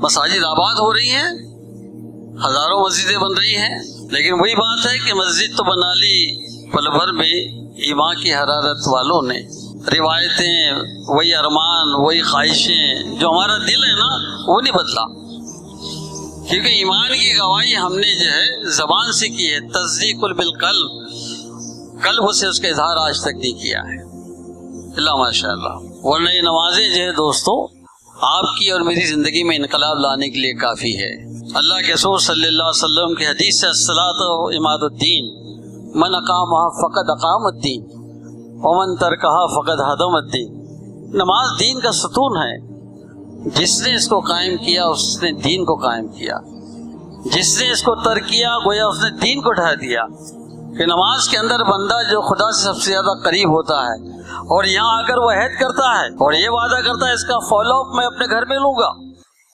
مساجد آباد ہو رہی ہیں، ہزاروں مسجدیں بن رہی ہیں، لیکن وہی بات ہے کہ مسجد تو بنا لی پل بھر میں ایمان کی حرارت والوں نے، روایتیں وہی، ارمان وہی، خواہشیں، جو ہمارا دل ہے نا وہ نہیں بدلا، کیونکہ ایمان کی گواہی ہم نے جو ہے زبان سے کی ہے، تصدیق بالقلب، قلب سے اس کا اظہار آج تک نہیں کیا ہے، اللہ ماشاء اللہ۔ ورنہ یہ نمازیں جو ہے دوستو آپ کی اور میری زندگی میں انقلاب لانے کے لیے کافی ہے۔ اللہ کے رسول صلی اللہ علیہ وسلم کی حدیث سے الصلاۃ عماد الدین، من اقامها فقد اقام الدین ومن ترکها فقد ہدم الدین۔ نماز دین کا ستون ہے، جس نے اس کو قائم کیا اس نے دین کو قائم کیا، جس نے اس کو ترک کیا گویا اس نے دین کو ڈھا دیا۔ کہ نماز کے اندر بندہ جو خدا سے سب سے زیادہ قریب ہوتا ہے، اور یہاں آ کر وہ عہد کرتا ہے اور یہ وعدہ کرتا ہے اس کا فالو اپ میں اپنے گھر میں لوں گا۔